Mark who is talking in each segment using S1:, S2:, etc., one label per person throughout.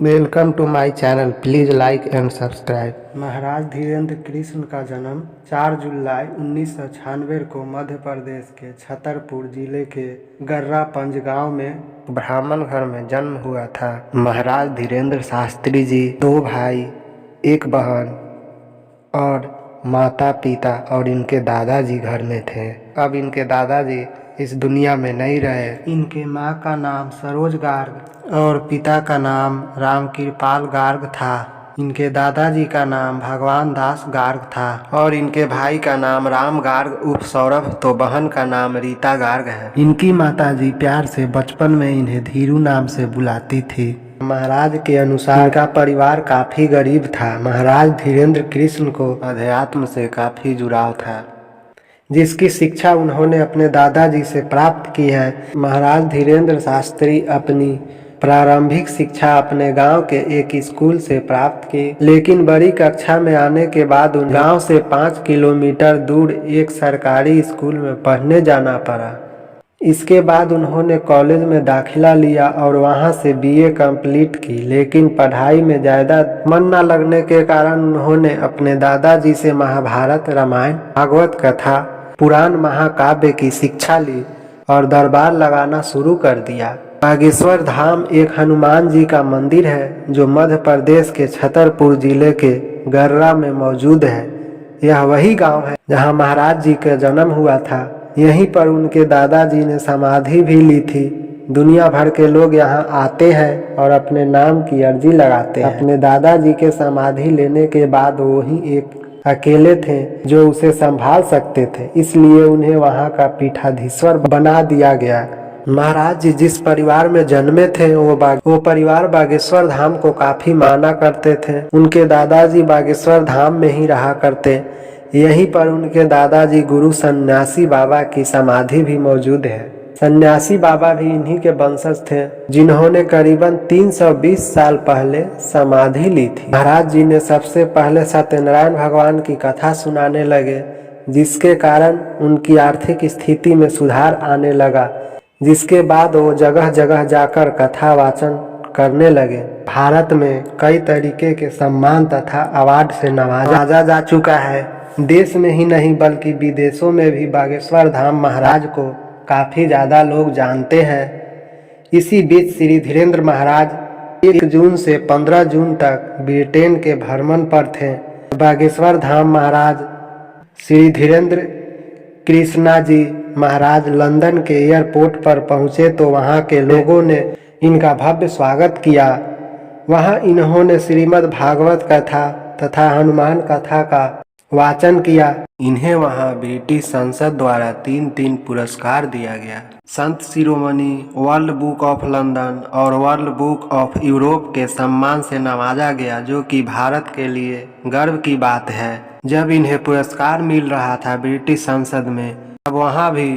S1: Welcome to my channel. Please like and subscribe.
S2: Maharaj Dhirendra Krishna का जन्म 4 जुलाई 1996 को मध्य प्रदेश के छतरपुर जिले के गर्रा पंज गांव में
S1: ब्राह्मण घर में जन्म हुआ था। महाराज धीरेन्द्र शास्त्री जी 2 भाई, 1 बहन और माता पिता और इनके दादाजी घर में थे। अब इनके दादाजी इस दुनिया में नहीं रहे।
S2: इनके माँ का नाम सरोज गार्ग और पिता का नाम रामकृपाल गार्ग था। इनके दादाजी का नाम भगवान दास गार्ग था
S1: और इनके भाई का नाम राम गार्ग उर्फ सौरभ, तो बहन का नाम रीता गार्ग है।
S2: इनकी माताजी प्यार से बचपन में इन्हें धीरू नाम से बुलाती थी।
S1: महाराज के अनुसार इनका परिवार काफी गरीब था। महाराज धीरेन्द्र कृष्ण को अध्यात्म से काफी जुड़ाव था,
S2: जिसकी शिक्षा उन्होंने अपने दादाजी से प्राप्त की है।
S1: महाराज धीरेन्द्र शास्त्री अपनी प्रारंभिक शिक्षा अपने गांव के एक स्कूल से प्राप्त की, लेकिन बड़ी कक्षा में आने के बाद उन्हें गांव से 5 किलोमीटर दूर एक सरकारी स्कूल में पढ़ने जाना पड़ा। इसके बाद उन्होंने कॉलेज में दाखिला लिया और वहां से बीए कंप्लीट की, लेकिन पढ़ाई में ज़्यादा मन न लगने के कारण उन्होंने अपने दादाजी से महाभारत, रामायण, भागवत कथा, पुराण, महाकाव्य की शिक्षा ली और दरबार लगाना शुरू कर दिया। बागेश्वर धाम एक हनुमान जी का मंदिर है जो मध्य प्रदेश के छतरपुर जिले के गर्रा में मौजूद है। यह वही गांव है जहां महाराज जी का जन्म हुआ था। यहीं पर उनके दादाजी ने समाधि भी ली थी। दुनिया भर के लोग यहां आते हैं और अपने नाम की अर्जी लगाते हैं। अपने दादाजी के समाधि लेने के बाद वो ही एक अकेले थे जो उसे संभाल सकते थे, इसलिए उन्हें वहां का पीठाधीश्वर बना दिया गया। महाराज जी जिस परिवार में जन्मे थे वो परिवार बागेश्वर धाम को काफी माना करते थे। उनके दादाजी बागेश्वर धाम में ही रहा करते। यहीं पर उनके दादाजी गुरु सन्यासी बाबा की समाधि भी मौजूद है। सन्यासी बाबा भी इन्हीं के वंशज थे, जिन्होंने करीबन 320 साल पहले समाधि ली थी। महाराज जी ने सबसे पहले सत्यनारायण भगवान की कथा सुनाने लगे, जिसके कारण उनकी आर्थिक स्थिति में सुधार आने लगा। जिसके बाद वो जगह जगह जाकर कथा वाचन करने लगे। भारत में कई तरीके के सम्मान तथा अवार्ड से नवाजा जा चुका है। देश में ही नहीं बल्कि विदेशों में भी बागेश्वर धाम महाराज को काफ़ी ज़्यादा लोग जानते हैं। इसी बीच श्री धीरेन्द्र महाराज 1 जून से 15 जून तक ब्रिटेन के भ्रमण पर थे। बागेश्वर धाम महाराज श्री धीरेन्द्र कृष्णा जी महाराज लंदन के एयरपोर्ट पर पहुँचे तो वहाँ के लोगों ने इनका भव्य स्वागत किया। वहाँ इन्होंने श्रीमद् भागवत कथा तथा हनुमान कथा का वाचन किया। इन्हें वहां ब्रिटिश संसद द्वारा 3 पुरस्कार दिया गया। Sant Shiromani, world book of London और वर्ल्ड बुक ऑफ यूरोप के सम्मान से नवाजा गया, जो कि भारत के लिए गर्व की बात है। जब इन्हें पुरस्कार मिल रहा था ब्रिटिश संसद में, तब वहां भी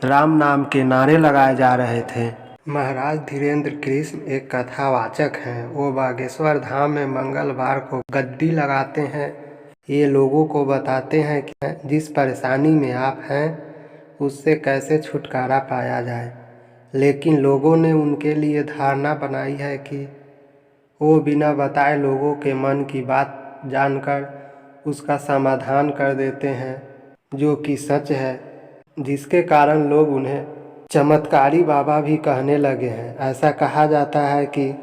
S1: राम नाम के नारे लगाए जा रहे थे।
S2: महाराज धीरेन्द्र कृष्ण एक कथावाचक हैं। वो बागेश्वर धाम में मंगलवार को गद्दी लगाते हैं। ये लोगों को बताते हैं कि जिस परेशानी में आप हैं उससे कैसे छुटकारा पाया जाए, लेकिन लोगों ने उनके लिए धारणा बनाई है कि वो बिना बताए लोगों के मन की बात जानकर उसका समाधान कर देते हैं, जो कि सच है, जिसके कारण लोग उन्हें चमत्कारी बाबा भी कहने लगे हैं। ऐसा कहा जाता है कि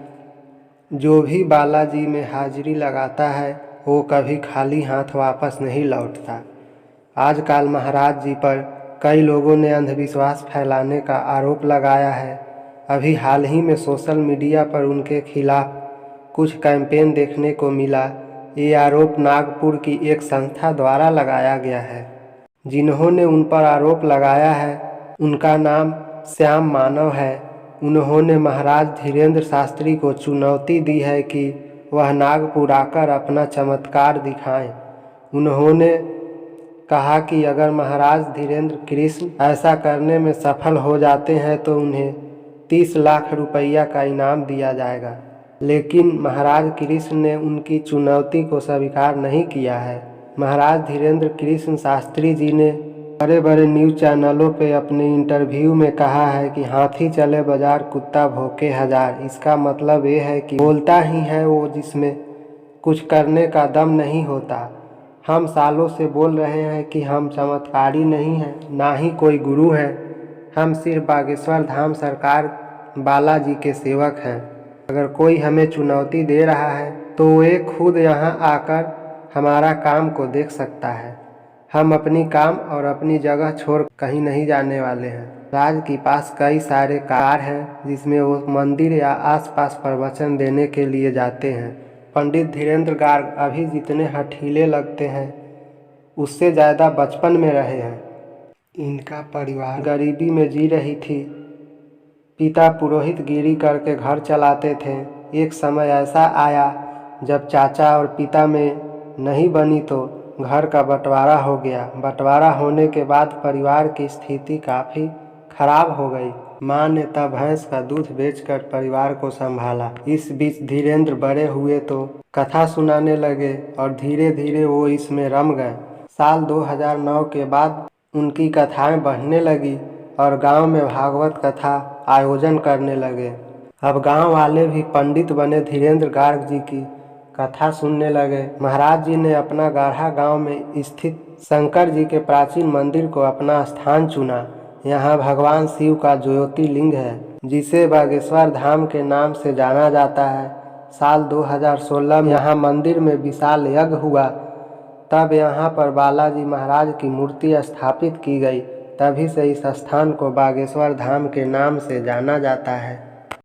S2: जो भी बालाजी में हाजिरी लगाता है वो कभी खाली हाथ वापस नहीं लौटता। आजकल महाराज जी पर कई लोगों ने अंधविश्वास फैलाने का आरोप लगाया है। अभी हाल ही में सोशल मीडिया पर उनके खिलाफ कुछ कैंपेन देखने को मिला। ये आरोप नागपुर की एक संस्था द्वारा लगाया गया है। जिन्होंने उन पर आरोप लगाया है उनका नाम श्याम मानव है। उन्होंने महाराज धीरेन्द्र शास्त्री को चुनौती दी है कि वह नागपुर आकर अपना चमत्कार दिखाएं। उन्होंने कहा कि अगर महाराज धीरेन्द्र कृष्ण ऐसा करने में सफल हो जाते हैं तो उन्हें 30 लाख रुपया का इनाम दिया जाएगा, लेकिन महाराज कृष्ण ने उनकी चुनौती को स्वीकार नहीं किया है। महाराज धीरेन्द्र कृष्ण शास्त्री जी ने
S1: बड़े बड़े न्यूज़ चैनलों पे अपने इंटरव्यू में कहा है कि हाथी चले बाजार कुत्ता भौंके हजार। इसका मतलब ये है कि बोलता ही है वो जिसमें कुछ करने का दम नहीं होता। हम सालों से बोल रहे हैं कि हम चमत्कारी नहीं हैं, ना ही कोई गुरु है। हम सिर्फ बागेश्वर धाम सरकार बालाजी के सेवक हैं। अगर कोई हमें चुनौती दे रहा है तो वे खुद यहाँ आकर हमारा काम को देख सकता है। हम अपनी काम और अपनी जगह छोड़ कहीं नहीं जाने वाले हैं। राज के पास कई सारे कार हैं जिसमें वो मंदिर या आसपास प्रवचन देने के लिए जाते हैं। पंडित धीरेन्द्र गार्ग अभी जितने हठीले लगते हैं उससे ज़्यादा बचपन में रहे हैं। इनका परिवार गरीबी में जी रही थी। पिता पुरोहित गिरी करके घर चलाते थे। एक समय ऐसा आया जब चाचा और पिता में नहीं बनी तो घर का बंटवारा हो गया। बंटवारा होने के बाद परिवार की स्थिति काफ़ी खराब हो गई। माँ ने तब भैंस का दूध बेचकर परिवार को संभाला। इस बीच धीरेन्द्र बड़े हुए तो कथा सुनाने लगे और धीरे धीरे वो इसमें रम गए। साल 2009 के बाद उनकी कथाएं बढ़ने लगी और गांव में भागवत कथा आयोजन करने लगे। अब गांव वाले भी पंडित बने धीरेन्द्र गार्ग जी की कथा सुनने लगे। महाराज जी ने अपना गाढ़ा गांव में स्थित शंकर जी के प्राचीन मंदिर को अपना स्थान चुना। यहाँ भगवान शिव का ज्योतिर्लिंग है जिसे बागेश्वर धाम के नाम से जाना जाता है। साल 2016 में यहाँ मंदिर में विशाल यज्ञ हुआ। तब यहाँ पर बालाजी महाराज की मूर्ति स्थापित की गई। तभी से इस स्थान को बागेश्वर धाम के नाम से जाना जाता है।